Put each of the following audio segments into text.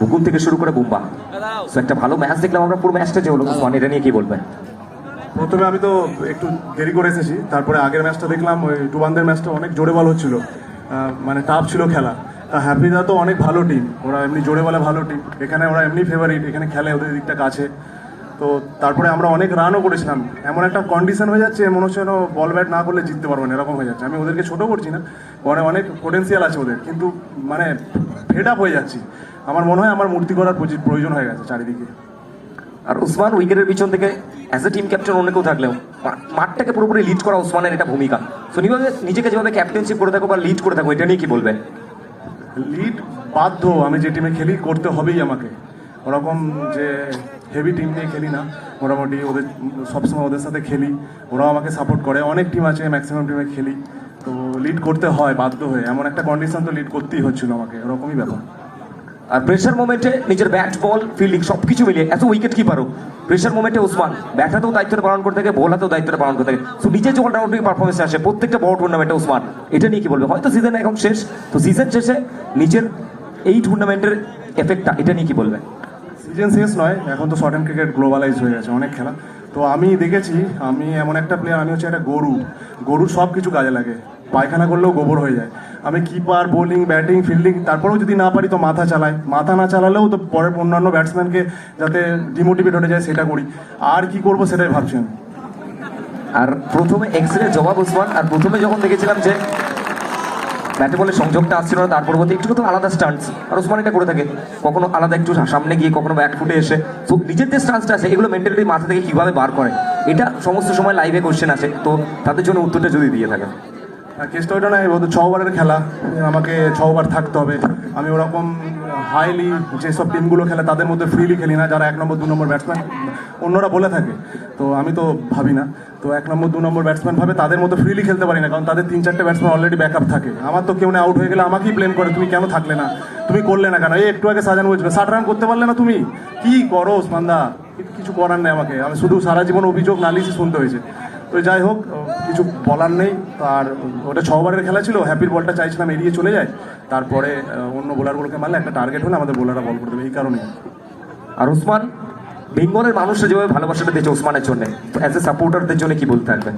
হুকুম থেকে শুরু করে বুম্বা। সো একটা ভালো ম্যাচ দেখলাম আমরা, পুরো ম্যাচটা যে হলো উসমান, এটা নিয়ে কি বলবেন? প্রথমে আমি তো একটু দেরি করে এসেছি, তারপরে আগের ম্যাচটা দেখলাম, ওই টুবানদের ম্যাচটা অনেক জোরে বল হচ্ছিল, মানে টাফ ছিল খেলা। তা হ্যাপিদা তো অনেক ভালো টিম, ওরা এমনি জোরে বলে ভালো টিম, এখানে ওরা এমনি ফেভারিট, এখানে খেলে ওদের দিকটা কাছে। তো তারপরে আমরা অনেক রানও করেছিলাম, এমন একটা কন্ডিশন হয়ে যাচ্ছে মনে হচ্ছে যেন বল ব্যাট না করলে জিততে পারবো না, এরকম হয়ে যাচ্ছে। আমি ওদেরকে ছোটো করছি না, পরে অনেক পোটেন্সিয়াল আছে ওদের, কিন্তু মানে ফেড আপ হয়ে যাচ্ছি। আমার মনে হয় আমার মূর্তি করার প্রয়োজন হয়ে গেছে চারিদিকে। আর উসমান উইকেটের পিছন থেকে অ্যাজ এ টিম ক্যাপ্টেন অন্য কেউ থাকলেও মাঠটাকে পুরোপুরি লিড করা উসমানের এটা ভূমিকা। তো নিজেকে যেভাবে ক্যাপ্টেনশিপ করে থাকো বা লিড করে থাকো, এটা নিয়ে কি বলবেন? লিড বাধ্য, আমি যে টিমে খেলি করতে হবেই আমাকে। ওরকম যে হেভি টিম নিয়ে খেলি না, মোটামুটি ওদের সবসময় ওদের সাথে খেলি, ওরাও আমাকে সাপোর্ট করে। অনেক টিম আছে, ম্যাক্সিমাম টিমে খেলি, তো লিড করতে হয় বাধ্য হয়ে, এমন একটা কন্ডিশন তো লিড করতেই হচ্ছিল আমাকে, ওরকমই ব্যাপার। আর প্রেশার মোমেন্টে নিজের ব্যাট বল ফিল্ডিং সবকিছু মিলিয়ে এত উইকেট কিপারও প্রেশার মোমেন্টে উসমান ব্যাট হাতেও দায়িত্বটা পালন করতে থাকে, বল হাতেও দায়িত্বটা পালন করতে থাকে। তো নিজে যে অলরাউন্ডিং পারফরমেন্স আসে প্রত্যেকটা বড় টুর্নামেন্টে উসমান, এটা নিয়ে কি বলবে? হয়তো সিজন এখন শেষ, তো সিজন শেষে নিজের এই টুর্নামেন্টের এফেক্টটা, এটা নিয়ে কি বলবে? সিজন শেষ নয়, এখন তো শর্ট অ্যান্ড ক্রিকেট গ্লোবালাইজ হয়ে গেছে, অনেক খেলা। তো আমি দেখেছি, আমি এমন একটা প্লেয়ার, আমি হচ্ছে একটা গরুর সব কিছু কাজে লাগে, পায়খানা করলেও গোবর হয়ে যায়। আমি কিপার, বোলিং, ব্যাটিং, ফিল্ডিং, তারপরেও যদি না পারি তো মাথা চালাই, মাথা না চালালেও তো পরের অন্যান্য ব্যাটসম্যানকে যাতে ডিমোটিভেট হয়ে যায় সেটা করি। আর কি করব সেটাই ভাবছি আমি। আর প্রথমে এক্সেলের জবাব উসমান, আর প্রথমে যখন দেখেছিলাম যে ব্যাটে বলে সংযোগটা আসছিল না, তার পরবর্তী একটু তো আলাদা স্টান্স, আর উসমান এটা করে থাকে কখনো আলাদা একটু সামনে গিয়ে, কখনো ব্যাক ফুটে এসে। তো নিজের যে স্টান্সটা আছে এগুলো মেন্টালিটি মাথা থেকে কীভাবে বার করে, এটা সমস্ত সময় লাইভে কোশ্চেন আছে, তো তাদের জন্য উত্তরটা যদি দিয়ে থাকেন। কেসটা ওইটা নয়, ও তো 6 ওভারের খেলা, আমাকে 6 ওভার থাকতে হবে। আমি ওরকম হাইলি যেসব টিমগুলো খেলে তাদের মধ্যে ফ্রিলি খেলি না, যারা 1 নম্বর 2 নম্বর ব্যাটসম্যান অন্যরা বলে থাকে, তো আমি তো ভাবি না। তো 1 নম্বর 2 নম্বর ব্যাটসম্যান ভাবে তাদের মতো ফ্রিলি খেলতে পারি না, কারণ তাদের 3-4টে ব্যাটসম্যান অলরেডি ব্যাকআপ থাকে। আমার তো কেউ না আউট হয়ে গেলে আমাকেই ব্লেম করে, তুমি কেন থাকলে না, তুমি করলে না কেন, এই একটু আগে সাজান বুঝবে 60 রান করতে পারলে না, তুমি কি করো ওসমানদা? কিছু করার নেই আমাকে, আমি শুধু সারা জীবন অভিযোগ নালিশই শুনতে হয়েছে। তো যাই হোক, কিছু বলার নেই। আর ওটা 6 ওভারের খেলা ছিল, হ্যাপির বলটা চাইছিলাম এড়িয়ে চলে যায়, তারপরে অন্য বোলারগুলোকে মারলে একটা টার্গেট হলে আমাদের বোলাররা বল করে দেবে, এই কারণে। আর উসমান বেঙ্গলের মানুষরা যেভাবে ভালোবাসাটা দিয়েছে উসমানের জন্য, তো অ্যাজ এ সাপোর্টারদের জন্য কি বলতে থাকবেন?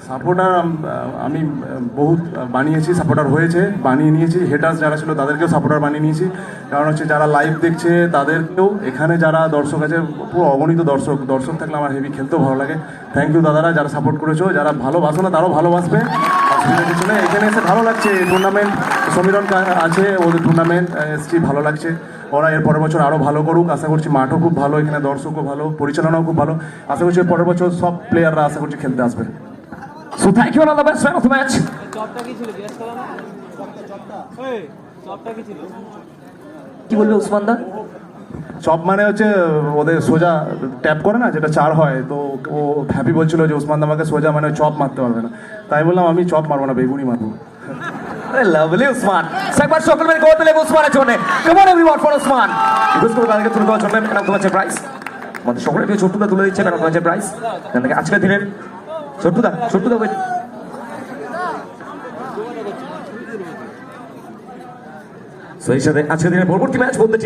সাপোর্টার আমি বহুত বানিয়েছি, সাপোর্টার হয়েছে, বানিয়ে নিয়েছি। হেটার্স যারা ছিল তাদেরকেও সাপোর্টার বানিয়ে নিয়েছি, কারণ হচ্ছে যারা লাইভ দেখছে তাদেরকেও, এখানে যারা দর্শক আছে পুরো অগণিত দর্শক থাকলে আমার হেভি খেলতেও ভালো লাগে। থ্যাংক ইউ দাদারা, যারা সাপোর্ট করেছো, যারা ভালোবাসো না তারাও ভালোবাসবে, অসুবিধা কিছু নেই। এখানে এসে ভালো লাগছে, টুর্নামেন্ট সমীরণ আছে, ওদের টুর্নামেন্ট এসছি, ভালো লাগছে। ওরা এর পরের বছর আরও ভালো করুক, আশা করছি। মাঠও খুব ভালো, এখানে দর্শকও ভালো, পরিচালনাও খুব ভালো, আশা করছি পরের বছর সব প্লেয়াররা আশা করছি খেলতে আসবে। So thank you, all the best man of the match. কি বলবে উসমান দা? চপ মানে হচ্ছে ওদের সোজা ট্যাপ করে না, যেটা 4 হয়, তো ও হ্যাপি বলছিল যে ওসমান দা আমাকে সোজা মানে চপ মারতে পারবে না, তাই বললাম আমি চপ মারবো না, বেগুনি মারবো। লাভলি উসমান, একবার সকল মিলে গোল তুলে উসমানের জন্য। Come on everyone for Usman. Request করব তাদেরকে তুলে দেওয়ার জন্য ম্যান অফ দ্য ম্যাচের প্রাইজ। আমাদের সকলের প্রিয় ছোট্টুদা তুলে দিচ্ছে ম্যান অফ দ্য ম্যাচের প্রাইজ। এখান থেকে আজকের দিনের ছোট্টুদা ওই সেই সাথে আজকের দিনের পরবর্তী ম্যাচ বলতে